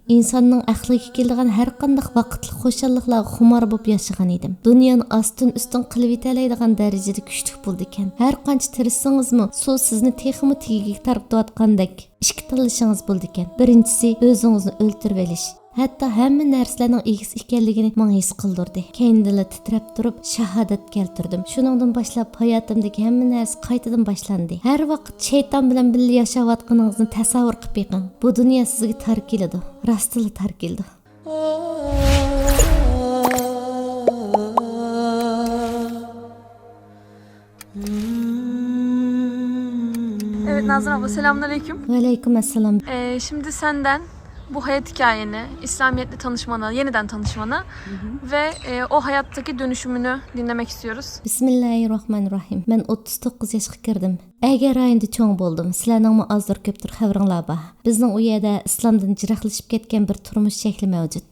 İnsanның aqliga keladigan har qanday vaqtli xo'shalliklarga xumor bo'lib yashagan edim. Dunyoni ostin ustin qilib yetalaydigan darajada kuchli bo'ldi ekan. Har qancha tirishsingizmi, suv sizni texmi tegiga tarqatayotgandek ikki tanlashingiz bo'ldi ekan. Birinchisi o'zingizni o'ltirib olish. Hatto hamma narsalarning egisi ekanligini menga his qildirdi. Keyinda titrab turib shahodat keltirdim. Shuningdan boshlab hayotimdagi hamma narsa qaytadan boshlandi. Har vaqt shayton bilan birga yashayotganingizni tasavvur qilib beqing. Bu dunyo sizga tar keladi. Rostila tar keldi. Evet Nazan abla, selamünaleyküm. Aleykümselam. Şimdi senden bu hayat hikayeni, İslamiyet'le tanışmanı, yeniden tanışmanı ve o hayattaki dönüşümünü dinlemek istiyoruz. Bismillahirrahmanirrahim. Ben 39 yaşga kirdim. Agar ayında cho'ng bo'ldim. Sizlarning azdir ko'pdir xabaringlar bor. Bizning u yerda islomdan jiroqlashib ketgan bir turmush shakli mavjud.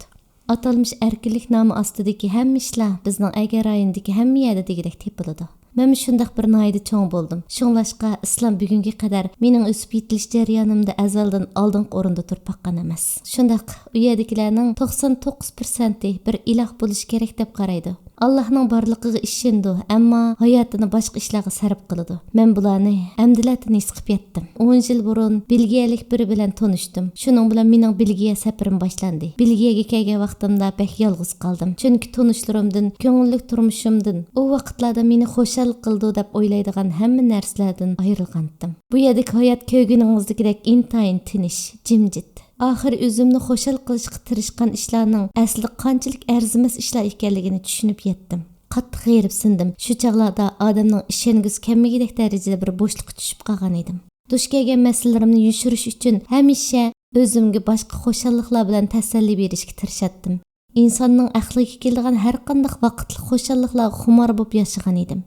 Atalmış erkinlik nomi ostidagi hamma ishlar bizning agar ayındagi hamma yerda degidek tepiladi. Men shunday bir noyda cho'ng bo'ldim. Shunglashqa islom bugunga qadar mening o'sib yetilish jarayonimda azaldan oldingi o'rinda turib baqqan emas. Shunday u yerdagilarning 99% bir iloh bo'lish kerak deb qaraydi. Allohning borligiga ishonadi, ammo hayotini boshqa ishlarga sarf qiladi. Men bularni amdilatni his qilib yetdim. 10 yil burun Belgiyalik biri bilan tanishdim. Shuning bilan mening Belgiya safarim boshlandi. Belgiyaga kelgan vaqtimda bek yolg'iz qoldim. Chunki tanishlarimdan, ko'ngillik turmushimdan, u vaqtlarda meni xo'shal qildi deb o'ylaydigan hamma narsalardan ayrilgandim. Bu yerdagi hayot ko'rganingizdagidek intayin tinish, jimjit. Axir o'zimni xo'shal qilishga tirishgan ishlarning asli qanchalik arzimas ishlar ekanligini tushunib yetdim. Qattiq g'eribsindim. Shu chaqlarda odamning ishongisi kelmagidek darajada bir bo'shliqqa tushib qolgan edim. Dush kelgan masalalarimni yushirish uchun hamisha o'zimga boshqa xo'shalliklar bilan tasalli berishga tirishatdim. İnsanның aqliga keladigan har qanday vaqtli xo'shalliklarga xumor bo'lib yashagan edim.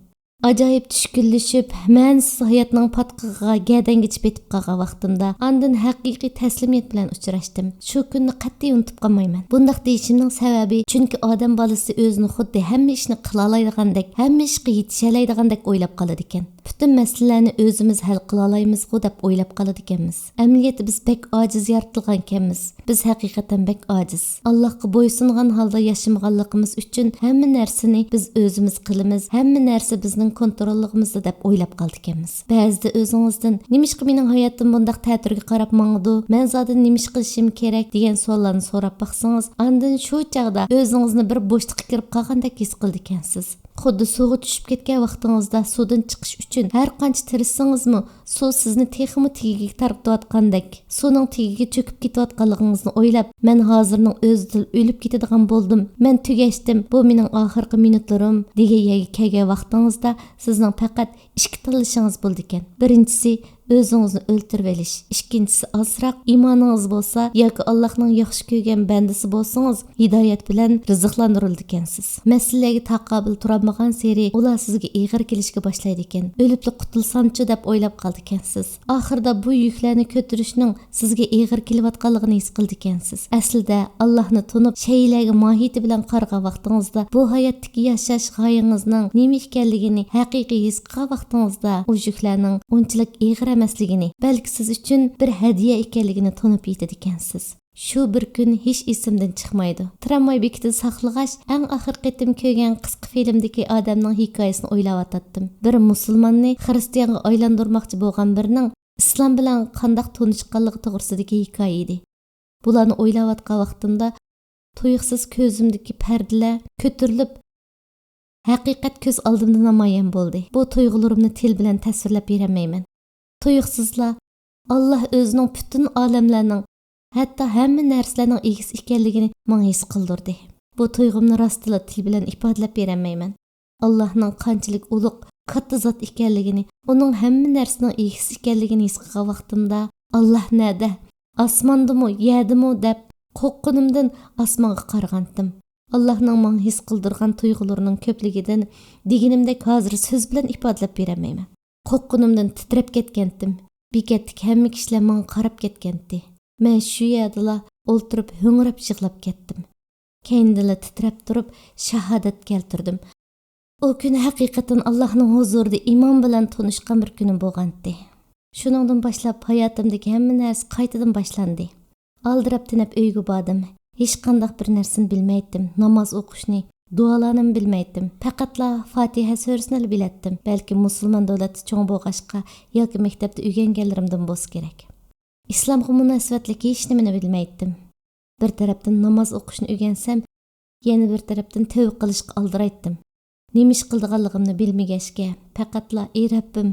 Ajoyib tushkunlashib, ma'nisiz hayotning patqiga gadangichib etib qolgan vaqtimda ondan haqiqiy taslimiyat bilan uchrashdim. Shu kunni qat'iy unutib qolmayman. Bundaq deyishimning sababi chunki odam bolasi o'zini xuddi hamma ishni qila oladiganidek, hamma ishga yetisha oladiganidek o'ylab qoladi ekan. Bütün meselelerni o'zimiz hal qila olaymiz-ku deb o'ylab qoladi ekanmiz. Amaliyotda biz bek ojiz yaratilgan ekanmiz. Biz haqiqatan bek ojiz. Allohga bo'ysungan holda yashamaganligimiz uchun hamma narsani biz o'zimiz qilamiz, hamma narsa bizning kontrolligimizda deb o'ylab qoldi ekanmiz. Ba'zida o'zingizdan nimishqa mening hayotim bundaq ta'tirga qarab mangdi, men zodi nimish qilishim kerak degan savollarni so'rab baqsangiz, ondan shu chaqda o'zingizni bir bo'shliqqa kirib qolgandek his qildi ekansiz. Xuddi suvga tushib ketgan vaqtingizda suvdan chiqish uchun har qancha tirishsingizmi, suv sizni texmi tegiga tarqatayotgandek, suvning tegiga cho'kib ketayotganligingizni o'ylab, men hozirning o'zida o'lib ketadigan bo'ldim. Men tugashdim. Bu mening oxirgi minutlarim degan yerga kelgan vaqtingizda sizning faqat ikki tanlashingiz bo'ldi ekan. Birinchisi o'zingizni o'ltirib olish. Ikkinchisi azroq iymoningiz bo'lsa yoki Allohning yaxshi ko'rgan bandasi bo'lsangiz, hidoyat bilan rizqlantirildi ekansiz. Masalaga taqobil turolmagan seri ular sizga ig'ir kelishga boshlaydi ekan. O'libli qutulsamchi deb o'ylab qoldi ekansiz. Oxirda bu yuklarni ko'tarishning sizga ig'ir kelayotganligini his qildi ekansiz. Aslida Allohni tunib, shaylarga mohiyati bilan qaragan vaqtingizda bu hayotdagi yashash g'oyangizning nima ekanligini haqiqiy his qilgan vaqtingizda u yuklarning unchalik ig'ir emasligini, balki siz uchun bir hadiya ekanligini tunib yetadi ekansiz. Shu bir kun hech esimdan chiqmaydi. Tramvay bekitida saqlag'ach, eng oxirgi qitim ko'rgan qisqa filmdagi odamning hikoyasini o'ylab o'tdim. Bir musulmonni xristianga aylantirmoqchi bo'lgan birining islom bilan qanday tanishganligi to'g'risidagi hikoya edi. Bularni o'ylab o'tgan vaqtimda tuyuqsiz ko'zimdagi pardalar ko'tarilib, haqiqat ko'z oldimda namoyon bo'ldi. Bu tuyg'ularimni til bilan tasvirlab berolmayman. Tuyuqsizlar Allah o'zining butun olamlarning, hatto hamma narsalarning egisi ekanligini menga his qildirdi. Bu tuyg'umni rostila til bilan ifodalab berolmayman. Allohning qanchalik ulug', katta zot ekanligini, uning hamma narsaning egisi ekanligini his qilgan vaqtimda Alloh nada, osmondami, yerdimi deb qo'rqqanimdan osmonga qaragandim. Allohning menga his qildirgan tuyg'ularining ko'pligidan deganimdek hozir so'z bilan ifodalab berolmayman. Qo'rqqanimdan titrab ketgandim. Bekatdagi hamma kishilar menga qarab ketgandi. Men shu yerda o'ltirib ho'ngrab yig'lab ketdim. Keyinda titrab turib shahodat keltirdim. O kun haqiqatan Allohning huzurida iymon bilan tanishgan bir kunim bo'lgandi. Shuningdan boshlab hayotimdagi hamma narsa qaytadan boshlandi. Aldirab tinib uyga bordim. Hech qanday bir narsani bilmaydim. Namoz o'qishni, duolarni bilmaydim. Faqatla Fatiha surasini biletdim. Balki musulmon davlatda cho'ng bo'lg'ashqa yoki maktabda o'rganganlarimdan bo'lsa kerak. Islomga munosabatlik hech nimani bilmaydim. Bir tarafdan namoz o'qishni o'rgansam, yana bir tarafdan tavba qilishga aldiraydim. Nima ish qilganligimni bilmagashga, faqatla ey Rabbim,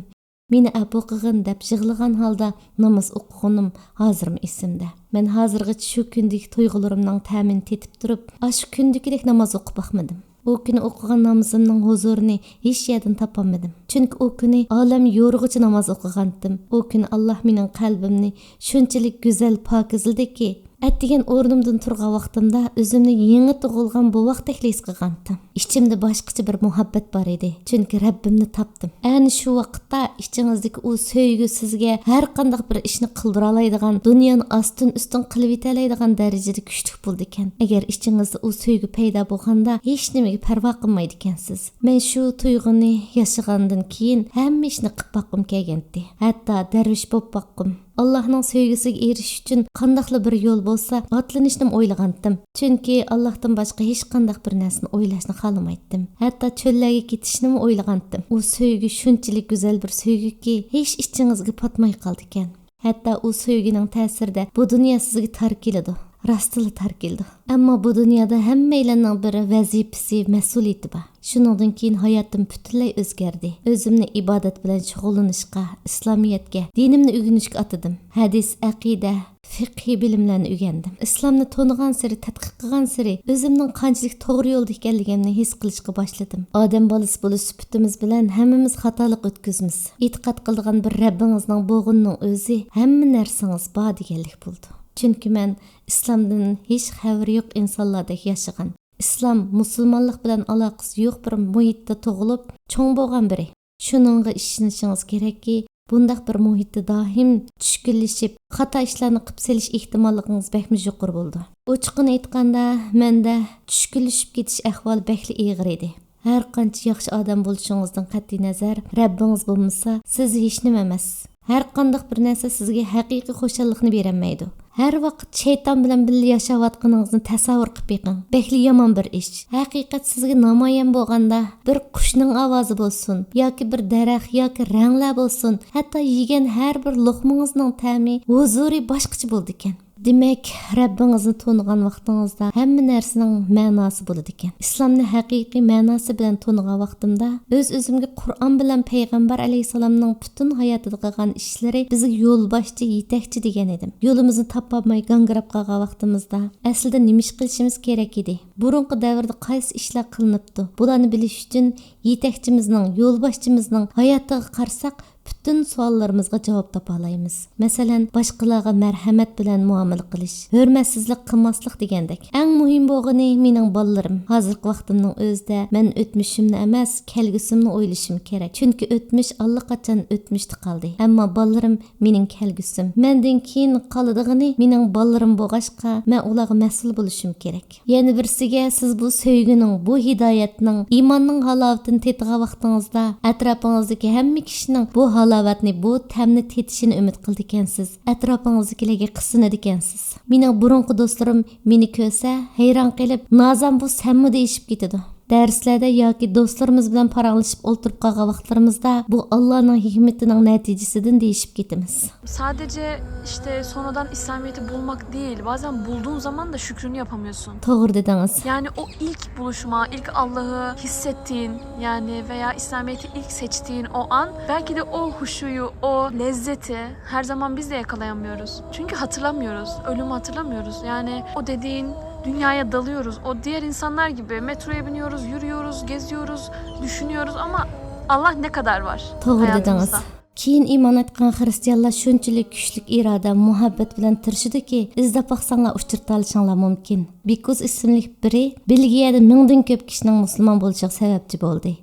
meni afu qilgin deb yig'lagan holda namoz o'qiganim hozirmi esimda. Men hozirgacha shu kundagi tuyg'ularimning ta'min tetib turib, shu kundagidek namoz o'qib baxmadim. O kuni o'qigan namozimning huzurini hech yerdan topolmadim. Chunki o kuni olam yo'rg'icha namoz o'qigandim. O kuni Alloh mening qalbimni shunchalik go'zal pokizildiki, atdigan o'rnimdan turgan vaqtimda o'zimni yangi tug'ilgan bu vaqtdek his qilgandim. Ichimda boshqacha bir muhabbat bor edi. Chunki Rabbimni topdim. Ayni shu vaqtda ichingizdagi u sevgi sizga har qanday bir ishni qildira oladigan, dunyoni ostin-ustin qilib yetalaydigan darajada kuchli bo'ldi ekan. Agar ichingizda u sevgi paydo bo'lganda, hech nimaga parvo qilmaydi ekansiz. Men shu tuyg'uni yashagandan keyin hamma ishni qilib boqqim kelgandi. Hatto darvish bo'lib boqqim. Allah'ның sevgisiga erishish uchun qandaqli bir yo'l bo'lsa, atlanishni o'ylagandim. Chunki Allohdan boshqa hech qanday bir narsani o'ylashni xolamaydim. Hatto cho'llarga ketishni o'ylagandim. U sevgi shunchalik go'zal bir sevgiki, hech ichingizga patmay qoldi ekan. Hatto u sevgining ta'sirida bu dunyo sizga tar keladi. Rastlı tar keldi. Ammo bu dunyoda hammalarning bir vazifasi, mas'uliyati bor. Shuningdan keyin hayotim butunlay o'zgardi. O'zimni ibodat bilan shug'ullanishga, islomiyatga, dinimni o'rganishga atadim. Hadis, aqida, fiqh bilimlarni o'rgandim. Islomni to'nigan sari, tadqiq qilgan sari o'zimning qanchalik to'g'ri yo'lda ekanligimni his qilishga boshladim. Odam bolasi bo'lish sifatimiz bilan hammamiz xatolik o'tkazamiz. E'tiqod qilgan bir Rabbingizning bo'g'inning o'zi hamma narsangiz bor deganlik bo'ldi. Chunki men islomdan hech xabari yo'q insonlardek yashagan. Islom musulmonlik bilan aloqasi yo'q bir muhitda tug'ilib, cho'ng bo'lgan biri. Shuningga ishonishingiz kerakki, bundaq bir muhitda doim tushkunlashib, xato ishlarni qilib selish ehtimolligingiz bakmi yuqori bo'ldi. Ochiqini aytganda, menda tushkunlashib ketish ahvoli bakli og'ir edi. Har qancha yaxshi odam bo'lishingizdan qat'iy nazar, Rabbingiz bo'lmasa, siz hech nima emas. Har qanday bir narsa sizga haqiqiy xo'shallikni bermaydi. Har vaqt shayton bilan birga yashayotganingizni tasavvur qilib beqing. Bekli yomon bir ish. Haqiqat sizga namoyon bo'lganda, bir qushning ovozi bo'lsin, yoki bir daraxt yoki ranglar bo'lsin, hatto yegan har bir luqmangizning ta'mi, huzuri boshqacha bo'ldi ekan. Demak, Rabbingizni to'nigan vaqtingizda hamma narsaning ma'nosi bo'ladi ekan. Islomni haqiqiy ma'nosi bilan to'nigan vaqtimda o'z-o'zimga Qur'on bilan payg'ambar alayhisalomning butun hayotida qilgan ishlari bizga yo'l boshchi, yetakchi degan edim. Yo'limizni topolmay gangirab qolgan vaqtimizda aslida nima ish qilishimiz kerak edi? Burungi davrda qaysi ishlar qilinibdi? Bularni bilish uchun yetakchimizning, yo'lboshchimizning hayotiga qarasak bütün savollarımızga javob topa olamiz. Masalan, boshqalarga marhamat bilan muomala qilish, hurmatsizlik qilmaslik degandek. Eng muhim bo'lgani mening bolalarim. Hozirgi vaqtimning o'zida men o'tmishimni emas, kelgusimni o'ylashim kerak. Chunki o'tmish allaqachon o'tmishda qoldi. Ammo bolalarim mening kelgusim. Mendan keyin qoladigini mening bolalarim bo'lg'ashqa, men ularga mas'ul bo'lishim kerak. Yana birsiga siz bu sevgining, bu hidoyatning, iymonning halovatini tetigan vaqtingizda atrofing'izdagi hamma kishining bu halovatni, bu ta'mni tetishini umid qildi ekansiz. Atrofingizdagilarga qisinadi ekansiz. Mening burungi do'stlarim meni ko'rsa, hayron qilib, "Nozam bu sanmi?" deyishib ketadi. Derslarda yoki do'stlarimiz bilan paranglashib o'tirib qolgan vaqtlarimizda bu Allohning hikmetining natijasidan deyishib ketamiz. Sadece işte sonradan İslamiyet'i bulmak değil, bazen bulduğun zaman da şükrünü yapamıyorsun. To'g'ri dedingiz. Yani o ilk buluşma, ilk Allah'ı hissettiğin yani veya İslamiyet'i ilk seçtiğin o an belki de o huşuyu, o lezzeti her zaman biz de yakalayamıyoruz. Çünkü hatırlamıyoruz, ölümü hatırlamıyoruz. Yani o dediğin dünyaya dalıyoruz. O diğer insanlar gibi metroya biniyoruz, yürüyoruz, geziyoruz, düşünüyoruz ama Allah ne kadar var To'g'ri hayatımızda. dedingiz. Keyin iymon etgan xristianlar shunchalik kuchli iroda, muhabbat bilan tirishadiki, izlab baqsanglar uchirta olishinglar mumkin. Bikoz ismli biri Belgiyada mingdan ko'p kishining musulmon bo'lishiga sababchi bo'ldi.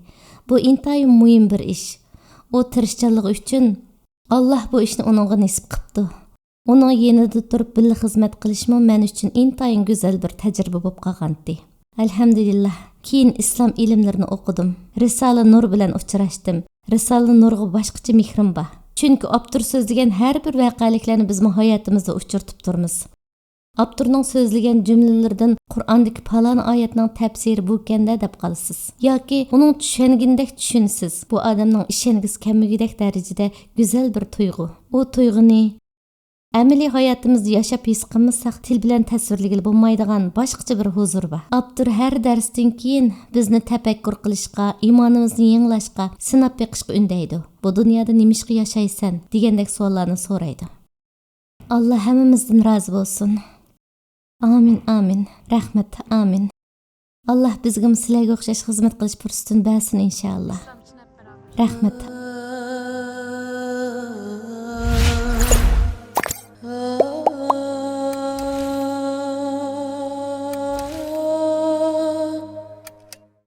Bu intayin muhim bir ish. O tirishchanligi uchun Alloh bu ishni uningga nasib qildi. Uning yanida turib birga xizmat qilishmi men uchun intayin go'zal bir tajriba bo'lib qolgandi. Alhamdulillah. Keyin islom ilmlarini o'qidim. Risola Nur bilan uchrashdim. Risola Nurga boshqacha mehrim bor. Chunki optur so'zlagan har bir voqealiklarni biz hayotimizda uchirtib turmiz. Abturning so'zlagan jumlalaridan Qur'ondagi falan oyatning tafsiri bu kanda deb qolasiz. Yoki uning tushungandek tushunsiz. Bu odamning ishongiz kamigidek darajada go'zal bir tuyg'u. U tuyg'uni amaliy hayotimizda yashab his qilmasak til bilan tasvirlagili bo'lmaydigan boshqacha bir huzur bor. Abdur har darsdan keyin bizni tafakkur qilishga, iymonimizni yanglashga, sinab beqishga undaydi. Bu dunyoda nima ishga yashaysan degandek savollarni so'raydi. Alloh hammamizdan rozi bo'lsin. Amin, amin. Rahmat, amin. Alloh bizga sizlarga o'xshash xizmat qilish fursatini bersin inshaalloh. Rahmat.